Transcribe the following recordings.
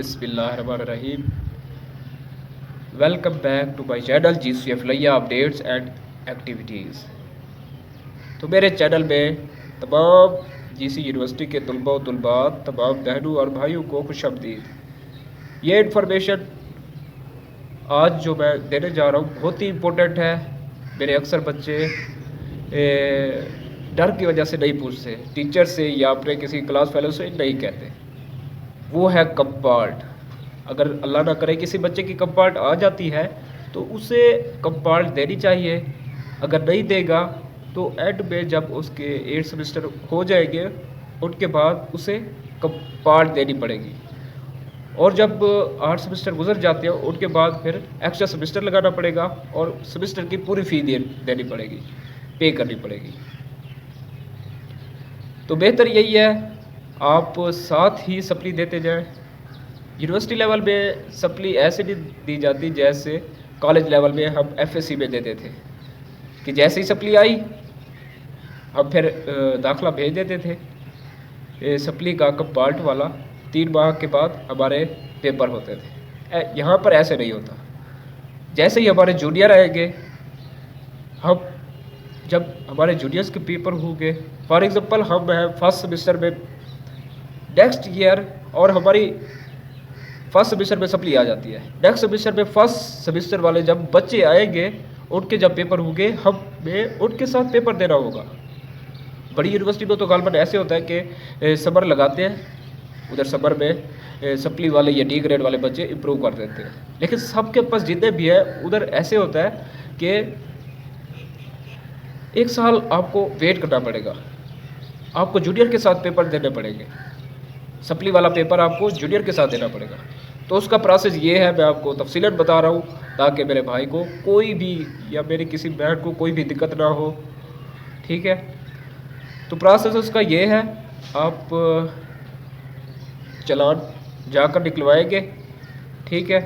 बिस्मिल्लाहिर्रहमानिर्रहीम। Welcome back to my channel GCF लैया updates and activities. तो मेरे चैनल में तमाम GC यूनिवर्सिटी के तलबा व तलबात, तमाम बहनों और भाइयों को खुशामदीद। ये इन्फॉर्मेशन आज जो मैं देने जा रहा हूँ बहुत ही इम्पोर्टेंट है। मेरे अक्सर बच्चे डर की वजह से नहीं पूछते, टीचर से या अपने किसी क्लास फेलो से नहीं कहते। वो है कंपार्ट। अगर अल्लाह ना करे किसी बच्चे की कंपार्ट आ जाती है तो उसे कंपार्ट देनी चाहिए। अगर नहीं देगा तो एंड में जब उसके 8 सेमेस्टर हो जाएंगे उनके बाद उसे कंपार्ट देनी पड़ेगी। और जब 8 सेमेस्टर गुजर जाते हैं उनके बाद फिर एक्स्ट्रा सेमेस्टर लगाना पड़ेगा और सेमेस्टर की पूरी फ़ी देनी पड़ेगी, पे करनी पड़ेगी। तो बेहतर यही है आप साथ ही सप्ली देते जाएं। यूनिवर्सिटी लेवल में सप्ली ऐसे नहीं दी जाती जैसे कॉलेज लेवल में हम FSC में देते थे कि जैसे ही सप्ली आई हम फिर दाखिला भेज देते थे। सप्ली का कंपार्ट वाला 3 माह के बाद हमारे पेपर होते थे। यहाँ पर ऐसे नहीं होता। जैसे ही हमारे जूनियर आएंगे, हम जब हमारे जूनियर्स के पेपर होंगे, फॉर एग्ज़ाम्पल हम हैं फर्स्ट सेमेस्टर में नेक्स्ट ईयर और हमारी फर्स्ट सेमेस्टर में सप्ली आ जाती है। नेक्स्ट सेमेस्टर में फर्स्ट सेमेस्टर वाले जब बच्चे आएंगे उनके जब पेपर होंगे हमें उनके साथ पेपर देना होगा। बड़ी यूनिवर्सिटी में तो गालबन ऐसे होता है कि समर लगाते हैं, उधर समर में सप्ली वाले या डी ग्रेड वाले बच्चे इम्प्रूव कर देते हैं। लेकिन सबके पास जितने भी है उधर ऐसे होता है कि 1 साल आपको वेट करना पड़ेगा, आपको जूनियर के साथ पेपर देने पड़ेंगे। सप्ली वाला पेपर आपको जूनियर के साथ देना पड़ेगा। तो उसका प्रोसेस ये है, मैं आपको तफसीलन बता रहा हूँ ताकि मेरे भाई को कोई भी या मेरी किसी बहन को कोई भी दिक्कत ना हो। ठीक है, तो प्रोसेस उसका ये है, आप चालान जाकर निकलवाएंगे। ठीक है,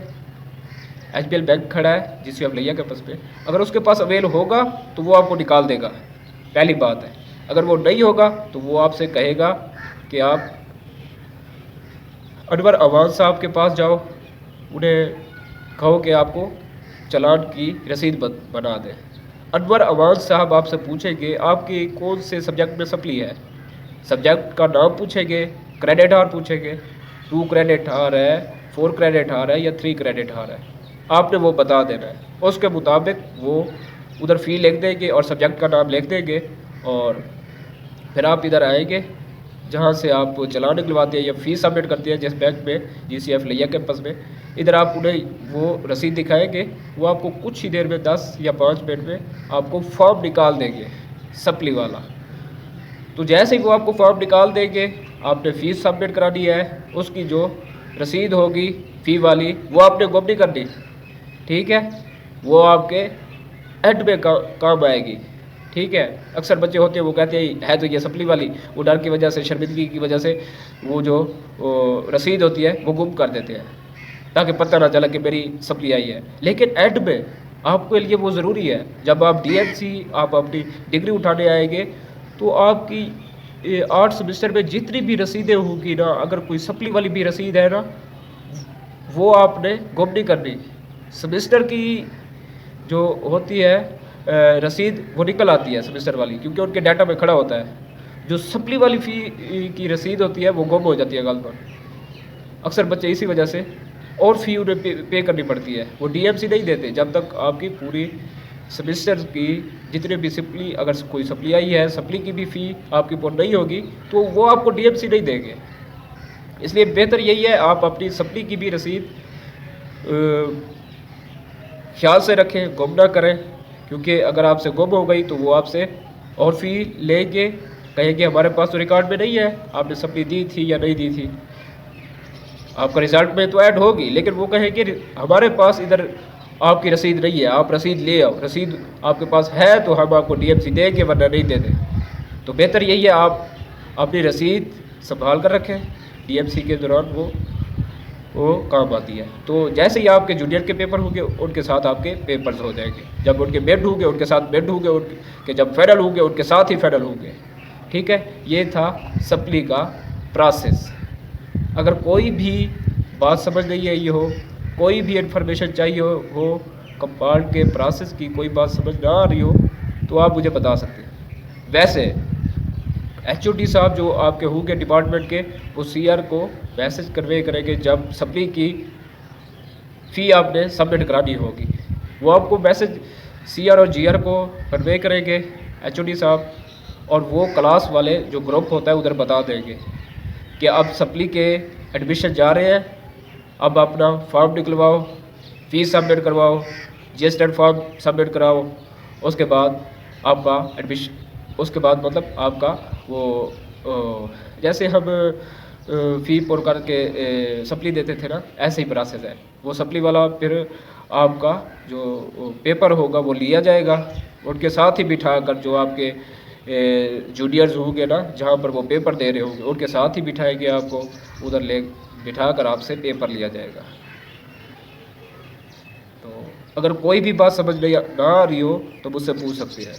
HBL बैंक खड़ा है GCF लैया कैंपस पे, अगर उसके पास अवेल होगा तो वो आपको निकाल देगा, पहली बात है। अगर वो नहीं होगा तो वो आपसे कहेगा कि आप अनवर अवान साहब के पास जाओ, उन्हें कहो कि आपको चालान की रसीद बना दें। अनवर अवान साहब आपसे पूछेंगे आपकी कौन से सब्जेक्ट में सप्ली है, सब्जेक्ट का नाम पूछेंगे, क्रेडिट आवर पूछेंगे, 2 क्रेडिट आवर है, 4 क्रेडिट आवर है या 3 क्रेडिट आवर है, आपने वो बता देना है। उसके मुताबिक वो उधर फ़ी लिख देंगे और सब्जेक्ट का नाम लिख देंगे और फिर आप इधर आएंगे जहाँ से आप चालान निकलवाते हैं या फ़ीस सबमिट करते हैं जिस बैंक में GCF लैया कैंपस में। इधर आप उन्हें वो रसीद दिखाएंगे, वो आपको कुछ ही देर में 10 या 5 मिनट में आपको फॉर्म निकाल देंगे सप्ली वाला। तो जैसे ही वो आपको फॉर्म निकाल देंगे, आपने फ़ीस सबमिट करानी है, उसकी जो रसीद होगी फ़ी वाली वो आपने गुम नहीं करनी। ठीक है, वो आपके एंड में काम आएगी। ठीक है, अक्सर बच्चे होते हैं वो कहते हैं है तो ये सप्ली वाली, वो डर की वजह से, शर्मिंदगी की वजह से वो जो रसीद होती है वो गुम कर देते हैं ताकि पता ना चला कि मेरी सप्ली आई है। लेकिन एंड में आपके लिए वो ज़रूरी है, जब आप DMC आप अपनी डिग्री उठाने आएंगे तो आपकी 8 सेमेस्टर में जितनी भी रसीदें होगी ना, अगर कोई सप्ली वाली भी रसीद है ना, वो आपने गुम नहीं करनी। सेमेस्टर की जो होती है रसीद वो निकल आती है सेमेस्टर वाली, क्योंकि उनके डाटा में खड़ा होता है। जो सप्ली वाली फ़ी की रसीद होती है वो गुम हो जाती है गालबन। अक्सर बच्चे इसी वजह से और फ़ी उन्हें पे करनी पड़ती है, वो DMC नहीं देते जब तक आपकी पूरी सेमेस्टर की जितने भी सप्ली, अगर कोई सप्ली आई है, सप्ली की भी फ़ी आपकी पूरी नहीं होगी तो वो आपको DMC नहीं देंगे। इसलिए बेहतर यही है आप अपनी सप्ली की भी रसीद ख्याल से रखें, गुम ना करें, क्योंकि अगर आपसे गुम हो गई तो वो आपसे और फ़ी लेंगे, कहेंगे हमारे पास तो रिकॉर्ड में नहीं है आपने सप्ली दी थी या नहीं दी थी। आपका रिजल्ट में तो ऐड होगी लेकिन वो कहेंगे हमारे पास इधर आपकी रसीद नहीं है, आप रसीद ले आओ, रसीद आपके पास है तो हम आपको DMC देंगे वरना नहीं देते। तो बेहतर यही है आप अपनी रसीद संभाल कर रखें, DMC के दौरान वो काम आती है। तो जैसे ही आपके जूनियर के पेपर होंगे उनके साथ आपके पेपर्स हो जाएंगे, जब उनके मिड होंगे उनके साथ मिड होंगे, उनके जब फाइनल होंगे उनके साथ ही फाइनल होंगे। ठीक है, ये था सप्ली का प्रोसेस। अगर कोई भी बात समझ नहीं आई हो, कोई भी इन्फॉर्मेशन चाहिए हो कंपाउंड के प्रोसेस की, कोई बात समझ ना आ रही हो तो आप मुझे बता सकते हैं। वैसे एचओडी साहब जो आपके होंगे डिपार्टमेंट के, वो सीआर को मैसेज कन्वे करेंगे जब सप्ली की फ़ी आपने सबमिट करानी होगी। वो आपको मैसेज सीआर और जीआर को कन्वे करेंगे एचओडी साहब, और वो क्लास वाले जो ग्रुप होता है उधर बता देंगे कि अब सप्ली के एडमिशन जा रहे हैं, अब अपना फॉर्म निकलवाओ, फ़ीस सबमिट करवाओ, जीएसटी फॉर्म सबमिट कराओ, उसके बाद आपका एडमिशन, उसके बाद मतलब आपका वो जैसे हम फ़ी पुर करके सप्ली देते थे ना, ऐसे ही प्रोसेस है। वो सप्ली वाला फिर आपका जो पेपर होगा वो लिया जाएगा, उनके साथ ही बिठा कर जो आपके जूनियर्स होंगे ना, जहाँ पर वो पेपर दे रहे होंगे, उनके साथ ही बिठाएंगे आपको, उधर ले बिठा कर आपसे पेपर लिया जाएगा। तो अगर कोई भी बात समझ नहीं ना आ रही हो तो मुझसे पूछ सकते हैं।